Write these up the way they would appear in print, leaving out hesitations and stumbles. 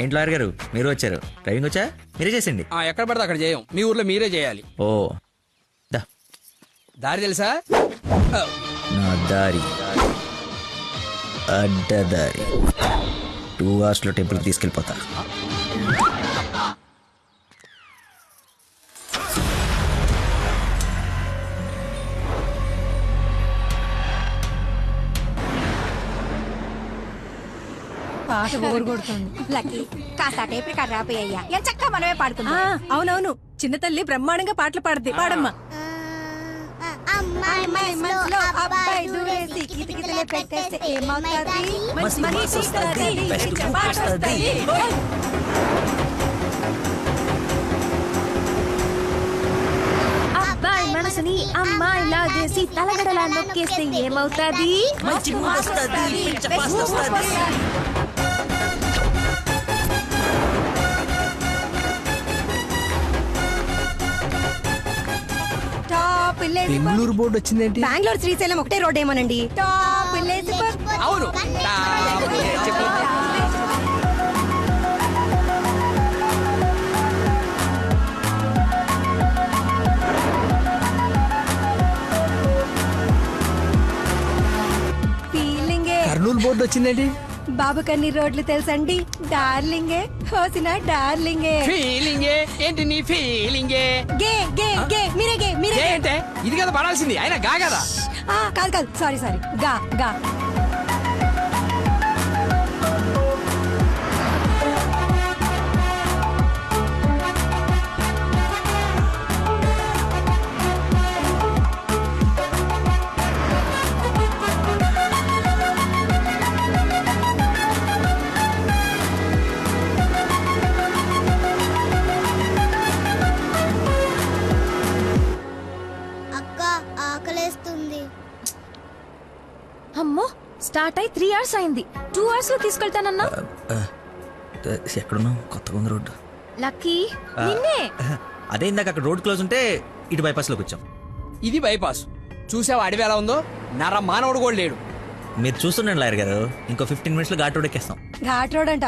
ఏంటి లాయర్ గారు మీరు వచ్చారు? డ్రైవింగ్ వచ్చా? మీరే చేసండి. ఎక్కడ పడితే అక్కడ చేయం, మీ ఊర్లో మీరే చేయాలి. ఓ దా దారి తెలుసా? నా దారి అడ్డదారి 2 hours లో టెంపుల్కి తీసుకెళ్ళిపోతా. పాట బోరు కొడుతుంది. లక్కీ కాస్త టేప్ రికార్డ్ రాపోయ్యా ఎంచక్క మనమే పాడుకుందాం. అవునవును, చిన్న తల్లి బ్రహ్మాండంగా పాటలు పాడుద్ది, పాడమ్మా. అమ్మాయి మనసులో అబ్బాయి దూరేసి కితకితలే పెట్టేస్తే ఏమవుతాది? మంచి మనిషి వస్తది, మంచి పాట వస్తది. అబ్బాయి మనసుని అమ్మాయి లాగేసి తలగడలా నొక్కేస్తే ఏమవుతాది? మంచి మూడ్ వస్తది, పిచ్చ పాస్ట్ వస్తది. టాప్ విలేజ్ బెంగళూరు బోర్డు వచ్చిందేంటి? బెంగళూరు శ్రీశైలం ఒకటే రోడ్ ఏమోనండి. టాప్ విలేజ్ అవును. చెప్పు. ఫీలింగే. కర్నూలు బోర్డు వచ్చిందేంటి? బాబు కన్ని రోడ్లు తెలుసండి. డార్లింగే హోసిన డార్లింగే. ఫీలింగే ఏంటి నీ ఫీలింగే? గే గే గే మీరే గే మీరే గే. ఏంటే ఇది కదా పడాల్సింది, అయినా గా కదా. కాదు కాదు, సారీ సారీ, గా గా. అమ్మో, స్టార్ట్ అయి 3 hours అయింది. 2 hours లో తీసుకెళ్తానన్నా. ఎక్కడున్నావు? కొత్తగా ఉంది రోడ్డు. లక్కీ నిన్నే. అదే ఇందాక అక్కడ రోడ్ క్లోజ్ ఉంటే ఇటు బైపాస్ లోకి వచ్చాం. ఇది బైపాస్. చూసావా అడవి ఎలా ఉందో? నర మానవుడు కూడా లేడు. మీరు చూస్తుండండి లాయర్ గారు, ఇంకో 15 minutes లో ఘాట్ రోడ్ ఎక్కేస్తాం. ఘాట్ రోడ్ అంట,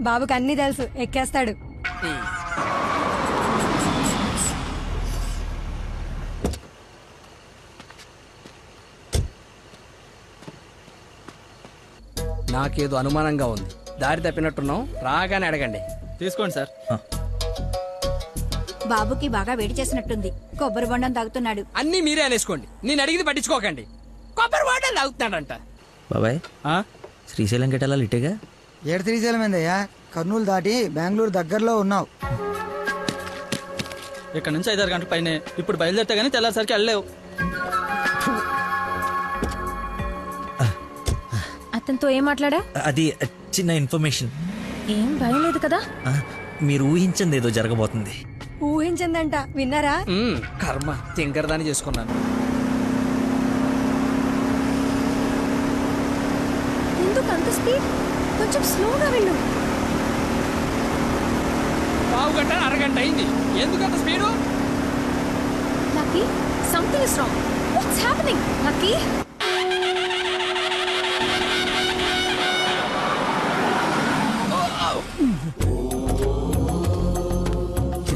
బాబుకి అన్ని తెలుసు, ఎక్కేస్తాడు. నాకేదో అనుమానంగా ఉంది. దారి తప్పినట్టున్నాం, రాగానే అడగండి. తీసుకోండి సార్. బాబుకి బాగా వేడి చేసినట్టుంది, కొబ్బరి బొండం తాగుతున్నాడు. అన్నీ మీరే అనేసుకోండి, నేను అడిగింది పట్టించుకోకండి. కొబ్బరి వాటర్ తాగుతున్నాడంట. బాబాయ్ శ్రీశైలం గెటాలా ఇటేగా? ఏడు శ్రీశైలం ఏందయ్యా? కర్నూలు దాటి బెంగళూరు దగ్గరలో ఉన్నావు. ఇక్కడ నుంచి 5-6 గంటల పైనే. ఇప్పుడు బయలుదేరితే గానీ తెల్లారిసరికి వెళ్ళలేవు. అతనితో ఏం మాట్లాడా? అది చిన్న ఇన్ఫర్మేషన్. ఏం భయం లేదు కదా? మీరు ఊహించింది ఏదో జరగబోతుంది. ఊహించిందంట, విన్నారా? కర్మ, తింకరదాన్ని చేసుకున్నాను. ఎందుకు అంత స్పీడ్? కొంచెం స్లోగా వెళ్ళు. పావు గంట అరగంట అయింది, ఎందుకంత speed? Lucky, something is wrong. What's happening? Lucky,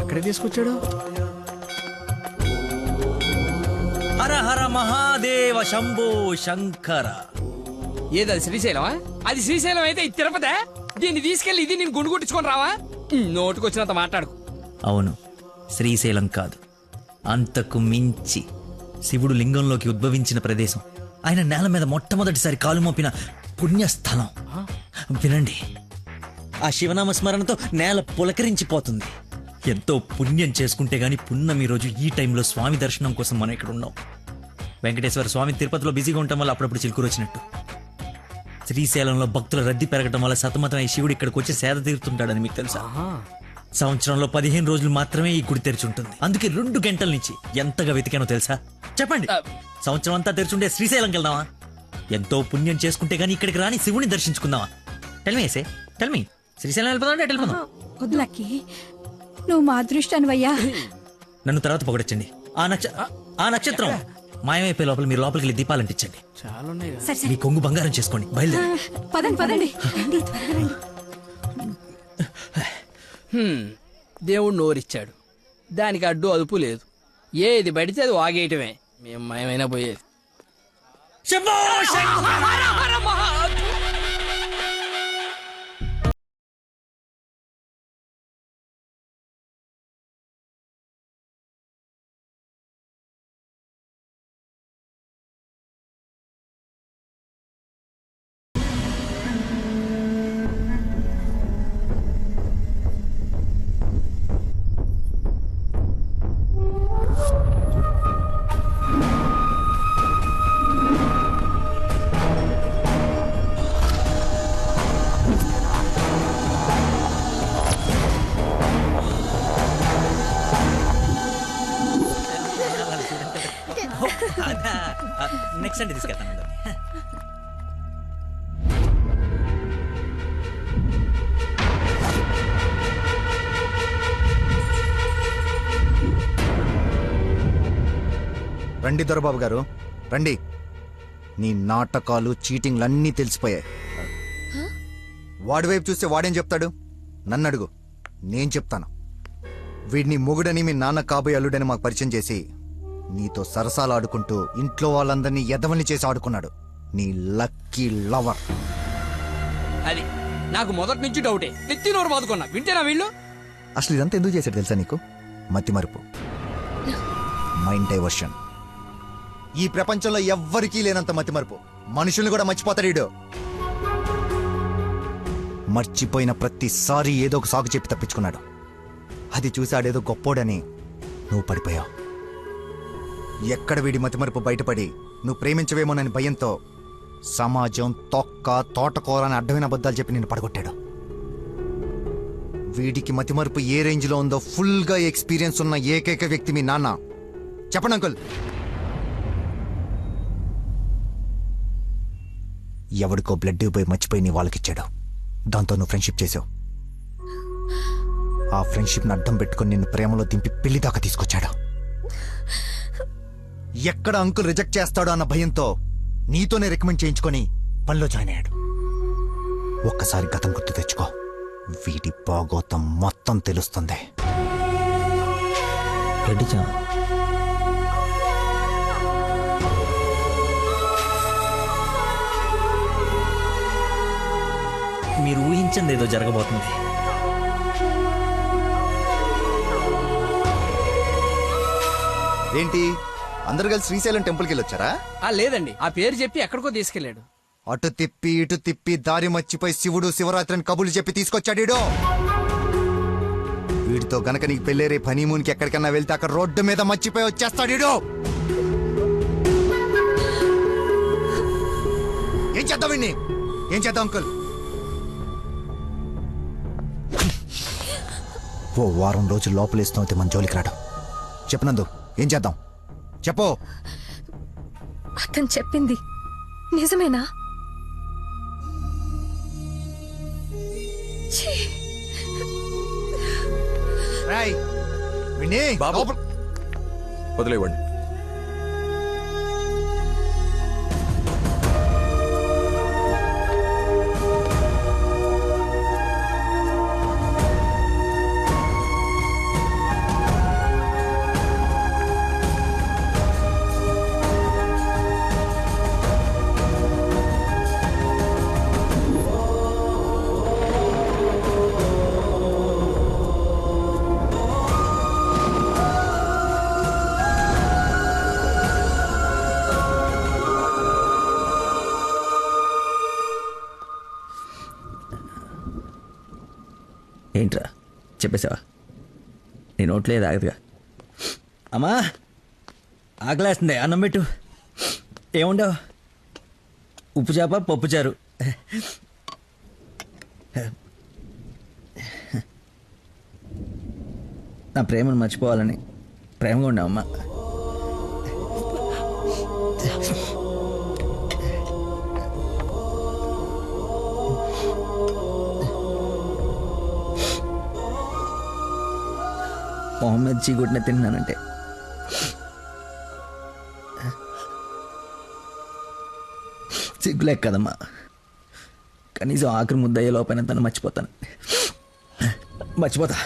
ఎక్కడ తీసుకొచ్చాడు? హర హర మహాదేవ శంభో శంకర. ఏది అది శ్రీశైలమా? అది శ్రీశైలం అయితే ఇది తిరుపతే. దీన్ని తీసుకెళ్లి ఇది నేను గుండు కొట్టించుకొని రావా? నోటుకొచ్చినంత మాట్లాడుకు. అవును, శ్రీశైలం కాదు, అంతకు మించి శివుడు లింగంలోకి ఉద్భవించిన ప్రదేశం, ఆయన నేల మీద మొట్టమొదటిసారి కాలు మోపిన పుణ్యస్థలం. వినండి, ఆ శివనామ స్మరణతో నేల పులకరించిపోతుంది. ఎంతో పుణ్యం చేసుకుంటే గాని పున్నమి రోజు ఈ టైంలో స్వామి దర్శనం కోసం మనం ఇక్కడ ఉన్నాం. వెంకటేశ్వర స్వామి తిరుపతిలో బిజీగా ఉండటం వల్ల అప్పుడప్పుడు చిలుకూరు వచ్చినట్టు. శ్రీశైలంలో భక్తుల రద్దీ పెరగడం వల్ల సతమతమై శివుడు ఇక్కడికి వచ్చి సేద తీరుతుంటాడని మీకు తెలుసా? సంవత్సరంలో 15 రోజులు మాత్రమే ఈ గుడి తెరిచి ఉంటుంది. అందుకే 2 గంటల నుంచి ఎంతగా వెతికానో తెలుసా? చెప్పండి, సంవత్సరం అంతా తెరిచుండే శ్రీశైలంకి వెళ్దామా? ఎంతో పుణ్యం చేసుకుంటే గానీ ఇక్కడికి రాని శివుని దర్శించుకుందామా? టెల్మీ టెల్మీ శ్రీశైలం వెళ్ళిపోదాం అంటే వెళ్ళిపోదాం. వద్దులకి, నువ్వు మా అదృష్టానివయ్యా. నన్ను తర్వాత పొగడొచ్చండి. ఆ నక్షత్రం మాయమైపోయే లోపల మీరు లోపలికి వెళ్ళి దీపాలు అంటించండి. మీ కొంగు బంగారం చేసుకోండి. బయలుదేరి పదండి పదండి. దేవుడు నోరిచ్చాడు, దానికి అడ్డు అదుపు లేదు. ఏది పడితే అది వాగేయటమే, మేము మయమైనా పోయేది. నెక్స్ట్ అంటే తీసుకెళ్తాను. రండి దొరబాబు గారు రండి. నీ నాటకాలు చీటింగ్లు అన్నీ తెలిసిపోయాయి. వాడి వైపు చూస్తే వాడేం చెప్తాడు? నన్ను అడుగు, నేను చెప్తాను. వీడిని మొగుడని మీ నాన్న కాబోయే అల్లుడని మాకు పరిచయం చేసి నీతో సరసాలు ఆడుకుంటూ ఇంట్లో వాళ్ళందరినీ ఎదవల్ని చేసి ఆడుకున్నాడు నీ లక్కీ లవర్. అది నాకు మొదటి నుంచి డౌటే, నెత్తి నోరు బాదుకున్నా. వింటేనా వీళ్ళు? అసలు ఇదంతా ఎందుకు చేశాడు తెలుసా నీకు? మతి మరుపు, మైండ్ డైవర్షన్. ఈ ప్రపంచంలో ఎవ్వరికీ లేనంత మతి మరుపు. మనుషుల్ని కూడా మర్చిపోతాడు వీడు. మర్చిపోయిన ప్రతిసారి ఏదో ఒక సాకు చెప్పి తప్పించుకున్నాడు. అది చూసాడేదో గొప్పోడని నువ్వు పడిపోయావు. ఎక్కడ వీడి మతిమరుపు బయటపడి నువ్వు ప్రేమించవేమోనని భయంతో సమాజం తొక్క తోటకూర అని అడ్డమైన అబద్ధాలు చెప్పి నిన్ను పడగొట్టాడు. వీడికి మతిమరుపు ఏ రేంజ్లో ఉందో ఫుల్గా ఎక్స్పీరియన్స్ ఉన్న ఏకైక వ్యక్తి మీ నాన్న. చెప్పండి అంకుల్. ఎవడికో బ్లడ్ పోయి మర్చిపోయి నీ వాళ్ళకిచ్చాడు. దాంతో నువ్వు ఫ్రెండ్షిప్ చేసావు. ఆ ఫ్రెండ్షిప్ని అడ్డం పెట్టుకుని నిన్ను ప్రేమలో దింపి పెళ్లి దాకా తీసుకొచ్చాడు. ఎక్కడ అంకుల్ రిజెక్ట్ చేస్తాడో అన్న భయంతో నీతోనే రికమెండ్ చేయించుకొని పనిలో జాయిన్ అయ్యాడు. ఒక్కసారి గతం గుర్తు తెచ్చుకో, వీడి బాగోతం మొత్తం తెలుస్తుంది. మీరు ఊహించింది ఏదో జరగబోతుంది. ఏంటి అందరు కలిసి శ్రీశైలం టెంపుల్కి వెళ్ళొచ్చారా? లేదండి, ఆ పేరు చెప్పి ఎక్కడికో తీసుకెళ్లాడు. అటు తిప్పి ఇటు తిప్పి దారి మర్చిపోయి శివుడు శివరాత్రిని కబులు చెప్పి తీసుకొచ్చాడు. వీడితో గనక నీకు పెళ్ళేరే హనీమూన్కి ఎక్కడికన్నా వెళ్తే అక్కడ రోడ్డు మీద మర్చిపోయి వచ్చేస్తాడు. ఏం చేద్దాం వీడిని? ఏం చేద్దాం అంకుల్? ఓ వారం రోజులు లోపలేస్తాం అయితే మన జోలికి రాడు. చెప్పనందు ఏం చేద్దాం చెప్పు. అతను చెప్పింది నిజమేనా? వదిలేవండి. ఏంట్రా చెప్పేసావా? నీ నోట్లేదు ఆగదుగా. అమ్మా ఆకలేస్తుంది, అన్నం పెట్టు. ఏముండవు? ఉప్పు చేప పప్పు చారు. నా ప్రేమను మర్చిపోవాలని ప్రేమగా ఉండవమ్మా. మొహమ్మద్ చీగుట్టిన తిన్నానంటే సిగ్గులేక కదమ్మా. కనీసం ఆఖరి ముద్దయ్యే లోపైన తను మర్చిపోతాను. మర్చిపోతా.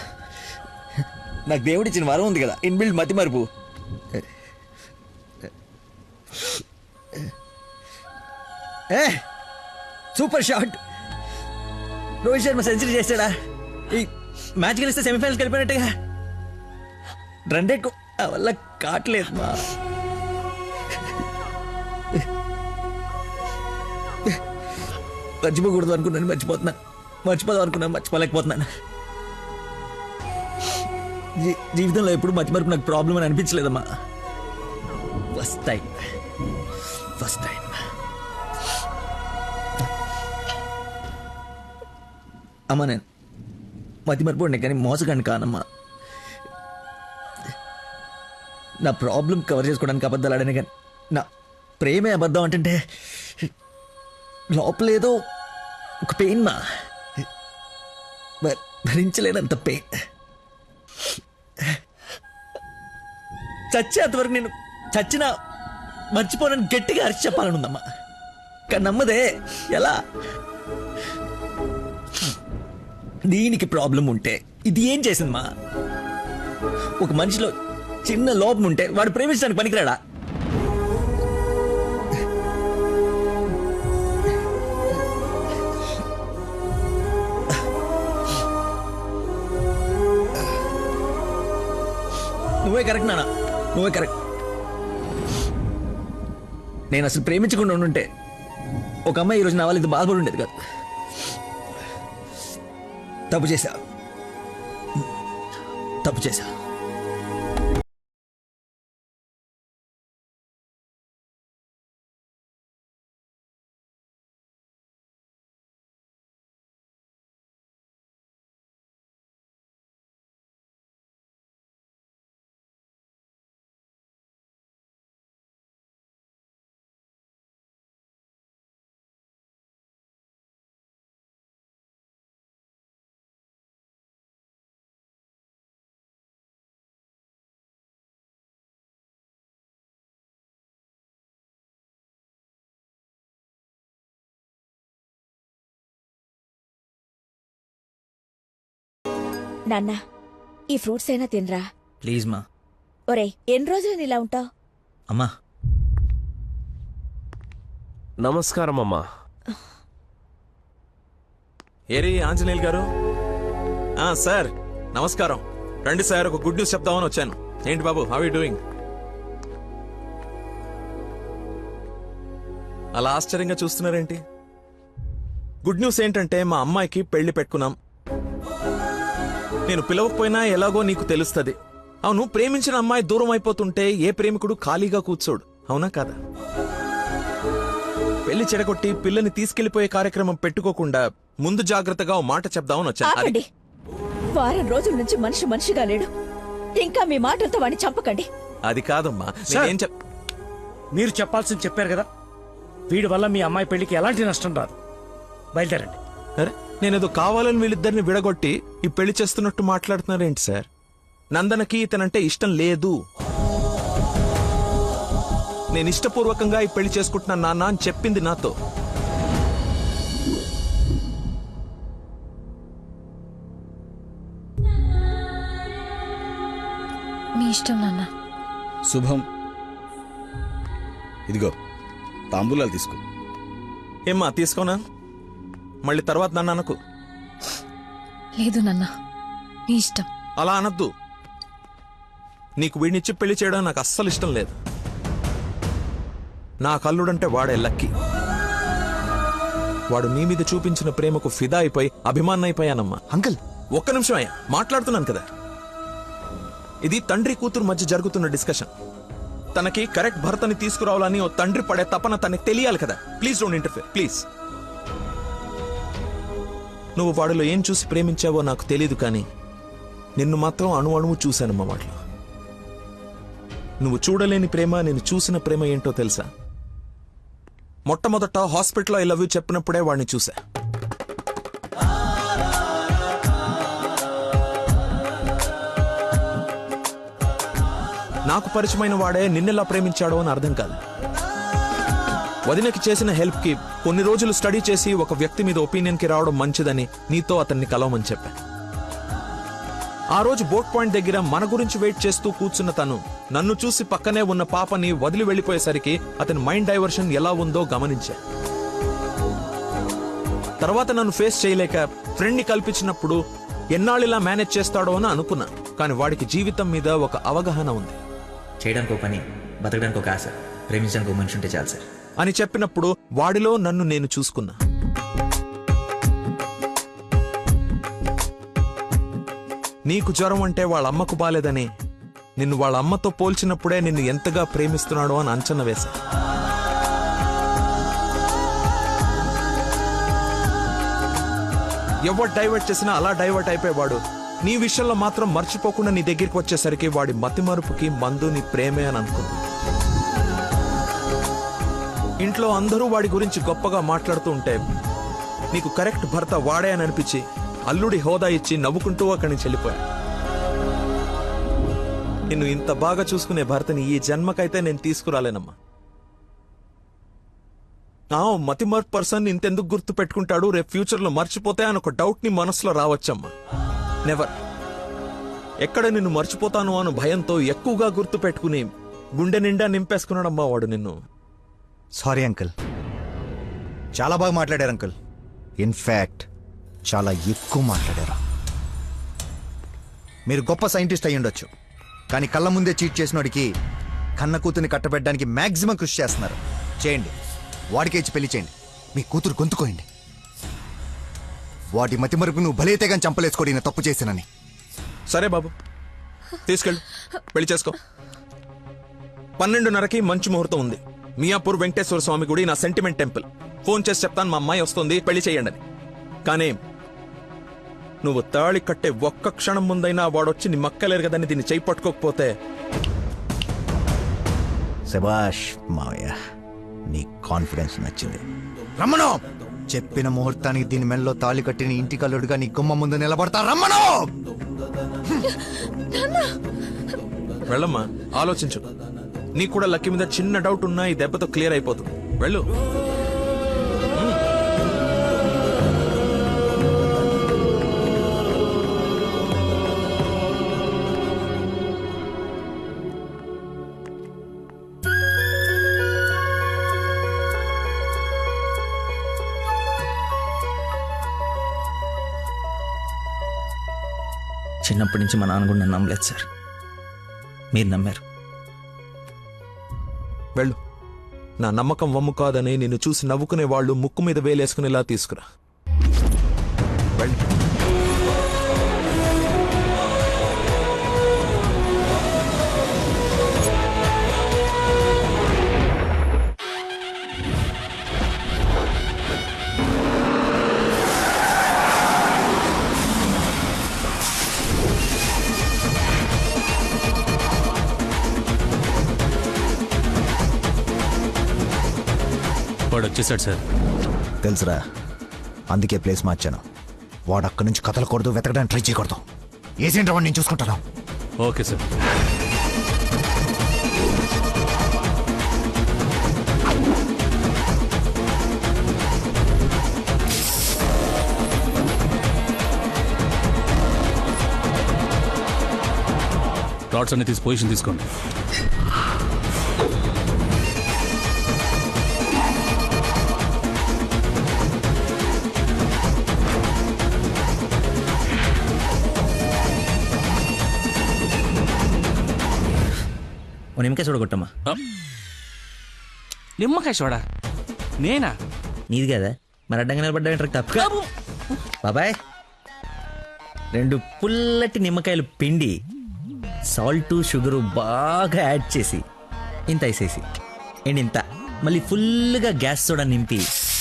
నాకు దేవుడిచ్చిన వరం ఉంది కదా, ఇన్బిల్డ్ మతి మరుపు. Super shot. Rohit Sharma century చేశాడా? ఈ మ్యాచ్ గెలిస్తే సెమీఫైనల్కి వెళ్ళిపోయినట్టుగా. రన్ రేట్ వల్ల కావట్లేదు మా. మర్చిపోకూడదు అనుకున్నాను, మర్చిపోతున్నాను. మర్చిపోదాం అనుకున్నాను, మర్చిపోలేకపోతున్నాను. జీవితంలో ఎప్పుడు మర్చిమరుపు నాకు ప్రాబ్లం అని అనిపించలేదమ్మా. ఫస్ట్ టైం అమ్మా. నేను మతిమరుపు కానీ మోసగాన్ని కానమ్మా. నా ప్రాబ్లం కవర్ చేసుకోవడానికి అబద్ధాలు ఆడాను, కానీ నా ప్రేమే అబద్ధం అంటే లోపలేదో ఒక పెయిన్ మా, భరించలేనంత పెయిన్. చచ్చేంతవరకు నేను చచ్చినా మర్చిపోనని గట్టిగా అరిచి చెప్పాలని ఉందమ్మా. కానీ నమ్మదే ఎలా? దీనికి ప్రాబ్లం ఉంటే ఇది ఏం చేసిందమ్మా? ఒక మనిషిలో చిన్న లోపం ఉంటే వాడు ప్రేమించడానికి పనికిరాడా? నువ్వే కరెక్ట్ నాన్న, నువ్వే కరెక్ట్. నేను అసలు ప్రేమించకుండా ఉండుంటే ఒక అమ్మాయి ఈరోజు నా వాళ్ళు ఇంత బాధపడి ఉండేది కాదు. తప్పు చేశా. నాన్న, ఈ ఫ్రూట్స్ అయినా తినరా. ప్లీజ్ మా. ఒరే, ఎన్ని రోజులు ఇలా ఉంటావు? అమ్మా నమస్కారం అమ్మా. ఏరి ఆంజనేయులు గారు. సార్ నమస్కారం. రండి సార్, ఒక గుడ్ న్యూస్ చెప్తామని వచ్చాను. ఏంటి బాబు, హౌ యూ డూయింగ్? అలా ఆశ్చర్యంగా చూస్తున్నారేంటి? గుడ్ న్యూస్ ఏంటంటే మా అమ్మాయికి పెళ్లి పెట్టుకున్నాం. నేను పిలవకపోయినా ఎలాగో నీకు తెలుస్తుంది. అవును, ప్రేమించిన అమ్మాయి దూరం అయిపోతుంటే ఏ ప్రేమికుడు ఖాళీగా కూర్చోడు, అవునా కాదా? పెళ్లి చెడగొట్టి పిల్లని తీసుకెళ్లిపోయే కార్యక్రమం పెట్టుకోకుండా ముందు జాగ్రత్తగా ఓ మాట చెప్దామని వచ్చాను. ఆపండి. వారం రోజుల నుంచి మనిషిగా లేడు. ఇంకా మీ మాటలతో వాడిని చంపకండి. అది కాదమ్మా, మీరు చెప్పాల్సింది చెప్పారు కదా. వీడి వల్ల మీ అమ్మాయి పెళ్లికి ఎలాంటి నష్టం రాదు. బయలుదేరండి. అరే, నేనేదో కావాలని వీళ్ళిద్దరిని విడగొట్టి ఈ పెళ్లి చేస్తున్నట్టు మాట్లాడుతున్నారేంటి సార్? నందనకి ఇతనంటే ఇష్టం లేదు. నేను ఇష్టపూర్వకంగా ఈ పెళ్లి చేసుకుంటున్నా నాన్న అని చెప్పింది నాతో. మీ ఇష్టం నాన్న. శుభం. ఇదిగో తాంబూలాలు తీసుకో. ఏమ్మా తీసుకోనా? మళ్ళీ తర్వాత నన్ను అనకు. లేదు నాన్న, మీ ఇష్టం. అలా అనద్దు. నీకు వీడినిచ్చి పెళ్లి చేయడం నాకు అస్సలు ఇష్టం లేదు. నా కల్లుడంటే వాడే లక్కీ. వాడు నీ మీద చూపించిన ప్రేమకు ఫిదా అయిపోయి అభిమానం అయిపోయానమ్మా. అంకుల్ ఒక్క నిమిషం అయ్యా, మాట్లాడుతున్నాను కదా. ఇది తండ్రి కూతురు మధ్య జరుగుతున్న డిస్కషన్. తనకి కరెక్ట్ భర్తని తీసుకురావాలని ఓ తండ్రి పడే తపన తనకి తెలియాలి కదా. Please don't interfere, please. నువ్వు వాడిలో ఏం చూసి ప్రేమించావో నాకు తెలీదు, కానీ నిన్ను మాత్రం అణువు చూశానమ్మా వాటిలో. నువ్వు చూడలేని ప్రేమ, నేను చూసిన ప్రేమ ఏంటో తెలుసా? మొట్టమొదట హాస్పిటల్లో ఐ లవ్ యూ చెప్పినప్పుడే వాడిని చూసా. నాకు పరిచయమైన వాడే నిన్నెలా ప్రేమించాడో అని అర్థం కాదు. వదినకి చేసిన హెల్ప్ కి కొన్ని రోజులు స్టడీ చేసి ఒక వ్యక్తి మీద ఒపీనియన్ కి రావడం మంచిదని నీతో అతన్ని కలవమని చెప్పా. ఆ రోజు బోట్ పాయింట్ దగ్గర మన గురించి వెయిట్ చేస్తూ కూర్చున్న తను నన్ను చూసి పక్కనే ఉన్న పాపని వదిలి వెళ్లిపోయేసరికి అతని మైండ్ డైవర్షన్ ఎలా ఉందో గమనించా. తర్వాత నన్ను ఫేస్ చేయలేక ఫ్రెండ్ ని కల్పించినప్పుడు ఎన్నాళ్ళిలా మేనేజ్ చేస్తాడో అని అనుకున్నా. కానీ వాడికి జీవితం మీద ఒక అవగాహన ఉంది. చేయడానికి ఒక పని, బతకడానికి ఒక ఆశ, ప్రేమించడానికి ఒక మనిషి ఉంటే చాలు సార్ అని చెప్పినప్పుడు వాడిలో నన్ను నేను చూసుకున్నా. నీకు జ్వరం అంటే వాళ్ళ అమ్మకు బాలేదని నిన్ను వాళ్ళ అమ్మతో పోల్చినప్పుడే నిన్ను ఎంతగా ప్రేమిస్తున్నాడో అని అంచనా వేశా. ఎవరు డైవర్ట్ చేసినా అలా డైవర్ట్ అయిపోయేవాడు నీ విషయంలో మాత్రం మర్చిపోకుండా నీ దగ్గరికి వచ్చేసరికి వాడి మతిమరుపుకి మందు నీ ప్రేమే అని అనుకున్నా. ఇంట్లో అందరూ వాడి గురించి గొప్పగా మాట్లాడుతూ ఉంటే నీకు కరెక్ట్ భర్త వాడే అని అనిపించి అల్లుడి హోదా ఇచ్చి నవ్వుకుంటూ అక్కడి నుంచి వెళ్ళిపోయా. నిన్ను ఇంత బాగా చూసుకునే భర్తని ఈ జన్మకైతే నేను తీసుకురాలేనమ్మా. మతిమర్పు పర్సన్ ఇంతెందుకు గుర్తు పెట్టుకుంటాడు, రేపు ఫ్యూచర్ లో మర్చిపోతే అని ఒక డౌట్ ని మనసులో రావచ్చమ్మా. నెవర్. ఎక్కడ నిన్ను మర్చిపోతాను అను భయంతో ఎక్కువగా గుర్తు పెట్టుకుని గుండె నిండా నింపేసుకున్నాడమ్మా వాడు నిన్ను. సారీ అంకుల్, చాలా బాగా మాట్లాడారు అంకుల్. ఇన్ఫాక్ట్ చాలా ఎక్కువ మాట్లాడారు. మీరు గొప్ప సైంటిస్ట్ అయి ఉండొచ్చు, కానీ కళ్ళ ముందే చీట్ చేసినోడికి కన్న కూతుర్ని కట్టబెట్టడానికి మాక్సిమం కృషి చేస్తున్నారు. చేయండి, వాడికే ఇచ్చి పెళ్లి చేయండి, మీ కూతురు గొంతుకోయండి. వాటి మతి మరుపు నువ్వు భలేతే కానీ చంపలేసుకోడి నేను తప్పు చేశానని. సరే బాబు, తీసుకెళ్ళు, పెళ్లి చేసుకో. 12:30కి మంచి ముహూర్తం ఉంది. మియాపూర్ వెంకటేశ్వర స్వామి గుడి, నా సెంటిమెంట్ టెంపుల్. ఫోన్ చేసి చెప్తాను మా అమ్మాయి వస్తుంది, పెళ్లి చేయండి అని. కానీ నువ్వు తాళి కట్టే ఒక్క క్షణం ముందైనా వాడొచ్చి నీ మక్కలేరు కదని దీన్ని చేయి పట్టుకోకపోతే. శభాష్ మావయ్య, నీ కాన్ఫిడెన్స్ నచ్చింది. రమ్మను, చెప్పిన ముహూర్తానికి దీని మెల్లో తాళి కట్టిన ఇంటి కల్లుడుగా నీ గుమ్మ ముందు నిలబడతా. రమ్మను. వెళ్ళమ్మా, ఆలోచించు. నీకు కూడా లక్కీ మీద చిన్న డౌట్ ఉన్నా ఈ దెబ్బతో క్లియర్ అయిపోతుంది. వెళ్ళు. చిన్నప్పటి నుంచి మా నాన్న కూడా నన్ను నమ్మలేదు సార్, మీరు నమ్మారు. వెళ్ళు. నా నమ్మకం వమ్ము కాదని నిన్ను చూసి నవ్వుకునే వాళ్ళు ముక్కు మీద వేలేసుకునేలా తీసుకురా. వెళ్ళు. వాడు వచ్చేసాడు సార్. తెలుసురా, అందుకే ప్లేస్ మార్చాను. వాడు అక్కడి నుంచి కదలకూడదు, వెతకడానికి ట్రై చేయకూడదు. ఏజెంట్ వాడిని నేను చూసుకుంటాను. Okay sir. ప్లాట్స్ అన్ని తీసి పొజిషన్ తీసుకోండి. ఓ నిమ్మకాయ చూడగొట్టమ్మా. నిమ్మకాయ చూడా? నేనా? నీది కదా, మరి అడ్డంగా నిలబడ్డా తప్ప. బాబాయ్, 2 పుల్లటి నిమ్మకాయలు పిండి సాల్ట్ షుగరు బాగా యాడ్ చేసి ఇంత వేసేసి ఇంత మళ్ళీ ఫుల్గా గ్యాస్ సోడా నింపి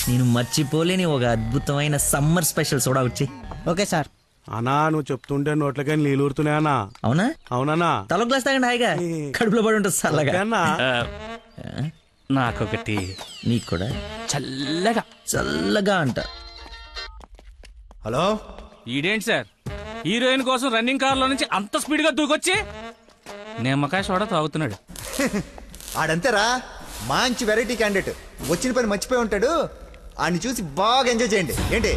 నేను మర్చిపోలేని ఒక అద్భుతమైన సమ్మర్ స్పెషల్ సోడా వచ్చి. Okay sir. అన్నా, నువ్వు చెప్తుంటే నోట్లకే నీళ్ళు ఊరుతున్నాయన్నా. అవునా? అవునన్నా. తల గ్లాస్ తాగండి, హాయిగా కడుపులో పడి ఉంటుంది చల్లగా. నాకొకటి. నీకు కూడా చల్లగా చల్లగా అంట. హలో, ఈడేంటి సార్ హీరోయిన్ కోసం రన్నింగ్ కార్ లో నుంచి అంత స్పీడ్ గా దూకొచ్చి నిమ్మకాయ సోడా తాగుతున్నాడు? ఆడంతేరా, మంచి వెరైటీ క్యాండిడేట్. వచ్చిన పని మర్చిపోయి ఉంటాడు. ఆడిని చూసి బాగా ఎంజాయ్ చేయండి. ఏంటి,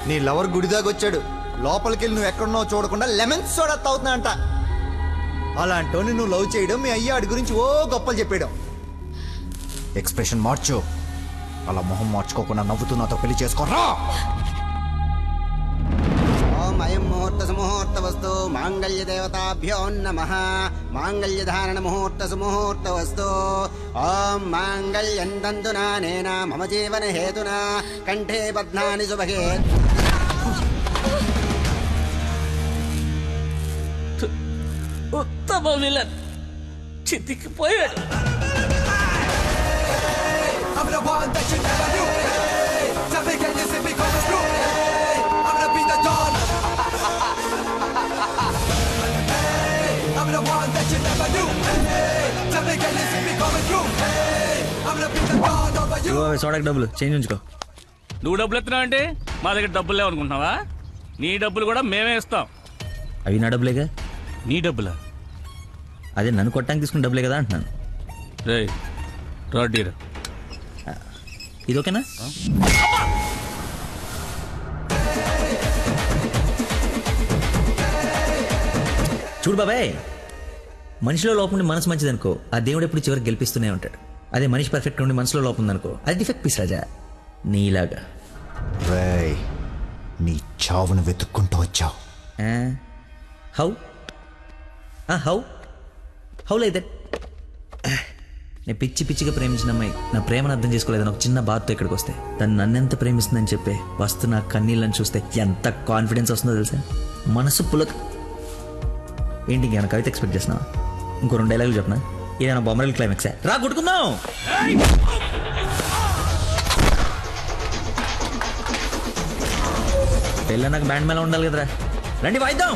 నీ లవర్ గుడి దాకా వచ్చాడు, లోపలికి వెళ్ళి నువ్వు ఎక్కడున్నావు చూడకుండా లెమన్ సోడా తాగుతున్నా అంట. అలాంటోని నువ్వు లవ్ చేయడం, మీ అయ్యాడి గురించి ఓ గొప్పలు చెప్పేయడం. ఎక్స్ప్రెషన్ మార్చు. అలా మొహం మార్చుకోకుండా నవ్వుతూ నాతో పెళ్లి చేసుకోరా. ఓం అయం ముహూర్త సుముహూర్త వస్తు మాంగళ్య దేవతాభ్యో నమః. మాంగళ్య ధారణ ముహూర్త సుముహూర్త వస్తు. ఓం మాంగళ్యం తంతునా నేన మమ జీవన హేతునా కంఠే బధ్నాని సుభగే. ఉత్తమ విలన్ చితికిపోయాడు. సోడాకి డబ్బులు చేంజ్ ఉంచుకో. నువ్వు డబ్బులు ఎత్తున్నావు అంటే మా దగ్గర డబ్బులు లేవనుకుంటున్నావా? నీ డబ్బులు కూడా మేమే ఇస్తాం. అవి నా డబ్బులేగా. నీ డబ్బులా? అదే నన్ను కొట్టడానికి తీసుకున్న డబ్బులే కదా అంటున్నాను. రే రాడ్డీరా. ఇది ఓకేనా? చూడు బాబాయ్, మనిషిలో లోపం ఉండి మనసు మంచిదనుకో, ఆ దేవుడు ఎప్పుడు చివరికి గెలిపిస్తూనే ఉంటాడు. అదే మనిషి పర్ఫెక్ట్ ఉండి మనసులో లోపం ఉందనుకో, అది డిఫెక్ట్ పీస్ రాజా, నీలాగా. రేయ్, నీ చావును వెతుక్కుంటూ వచ్చావు. How how how like that? నేను పిచ్చి పిచ్చిగా ప్రేమించిన అమ్మాయి నా ప్రేమను అర్థం చేసుకోలేదని ఒక చిన్న బాధతో ఇక్కడికి వస్తే, తను నన్నెంత ప్రేమిస్తుందని చెప్పే వస్తు నా కన్నీళ్ళని చూస్తే ఎంత కాన్ఫిడెన్స్ వస్తుందో తెలుసా? మనసు పులక. ఏంటి ఇంకేమైనా కవిత ఎక్స్పెక్ట్ చేస్తున్నావా? ఇంకో 2 డైలాగులు చెప్పనా? ఏదైనా బొమ్మరల్ క్లైమాక్సా? రా కొట్టుకుందాం. పెళ్ళ నాకు బ్యాండ్ మేళ ఉండాలి కదరా, రండి వాయిద్దాం.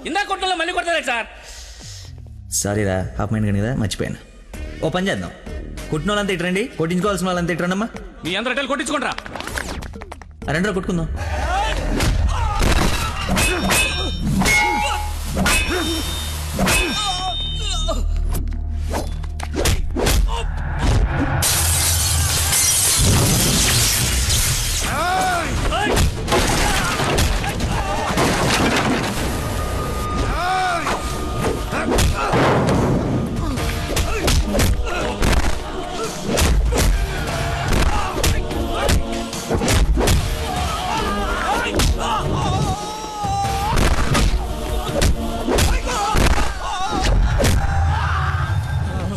ఇందా కొట్టలో మళ్ళీ కొడతారా సార్? సారీరా, హాఫ్ మైండ్ కానీ కదా, మర్చిపోయాను. ఓ పని చేద్దాం, కుట్టిన వాళ్ళంతా ఇట్రండి, కొట్టించుకోవాల్సిన వాళ్ళంతా ఇట్రండి అమ్మా. మీ అందరూ ఎట్టలు కొట్టించుకుంటారా? రెండో కొట్టుకుందాం.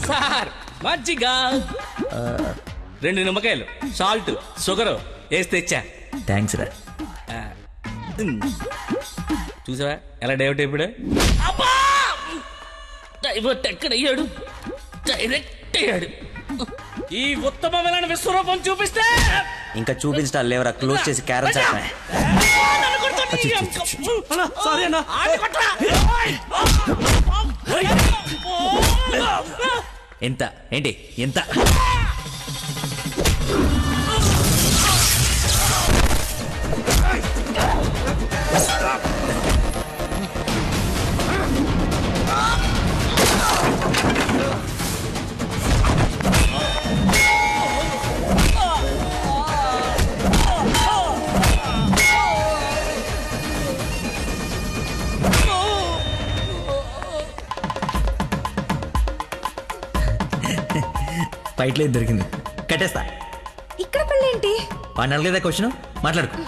సార్ మజ్జిగ 2 నిమ్మకాయలు, సాల్ట్, షుగర్ వేసి తెచ్చా. థ్యాంక్స్ రా. చూసావా ఎలా డైవర్ట్ అయిపోయాడు? డైవర్ట్ ఎక్కడ అయ్యాడు? డైరెక్ట్ అయ్యాడు. ఈ ఉత్తమమైన విశ్వరూపం చూపిస్తే ఇంకా చూపించడాలు లేవరా, క్లోజ్ చేసి క్యారమ్ చేస్తాయి. ఎంత ఏంటి ఎంత? ఫైట్లో దొరికింది, కట్టేస్తా. ఇక్కడ పెళ్ళేంటి? వాడిని అడగలేదా క్వశ్చన్? మాట్లాడుకో.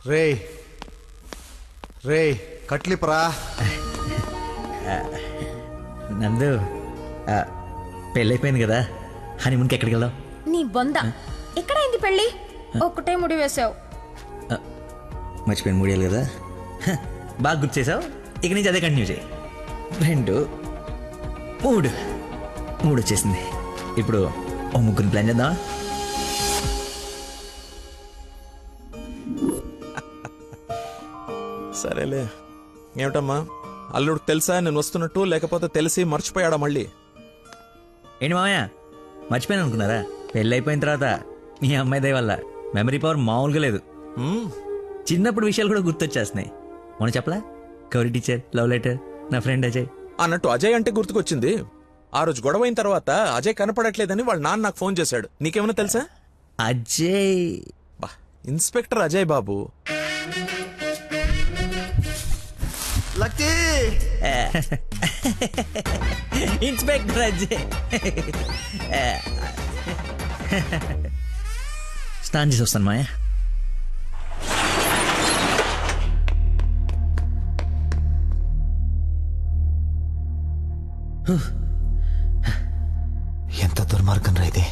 రే రే కట్లిపరా. నందు, పెళ్ళైపోయింది కదా, హనీమూన్కి ఎక్కడికి వెళ్దాం? నీ బొంద, ఎక్కడైంది పెళ్ళి? ఒక్కటే ముడి వేసావు. మర్చిపోయిన మూడేళ్ళు కదా, బాగా గుర్తు చేసావు. ఇక నుంచి అదే కంటిన్యూ చేయి. 2 మూడు వచ్చేసింది. ఇప్పుడు ఓ ముగ్గురిని ప్లాన్ చేద్దాం. సరేలే. ఏమిటమ్మా, అల్లుడు తెలుసా నేను వస్తున్నట్టు, లేకపోతే తెలిసి మర్చిపోయాడా మళ్ళీ? ఏంటి మామయ్య మర్చిపోయాను అనుకున్నారా? పెళ్ళి అయిపోయిన తర్వాత మీ అమ్మాయి దయ వల్ల మెమరీ పవర్ మామూలుగా లేదు. చిన్నప్పుడు విషయాలు కూడా గుర్తొచ్చేస్తున్నాయి. మనం చెప్పలా, గౌరీ టీచర్, లవ్ లెటర్, నా ఫ్రెండ్ అజయ్. అన్నట్టు అజయ్ అంటే గుర్తుకొచ్చింది. ఆ రోజు గొడవ అయిన తర్వాత అజయ్ కనపడట్లేదని వాళ్ళ నాన్న నాకు ఫోన్ చేశాడు. నీకేమైనా తెలుసా? అజయ్ బా, inspector Ajay Babu. Lucky inspector Ajay. స్నానం చేసి వస్తాను మాయా. ఎంత దుర్మార్గం రా ఇది.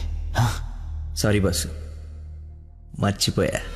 సారీ బాసు, మర్చిపోయా.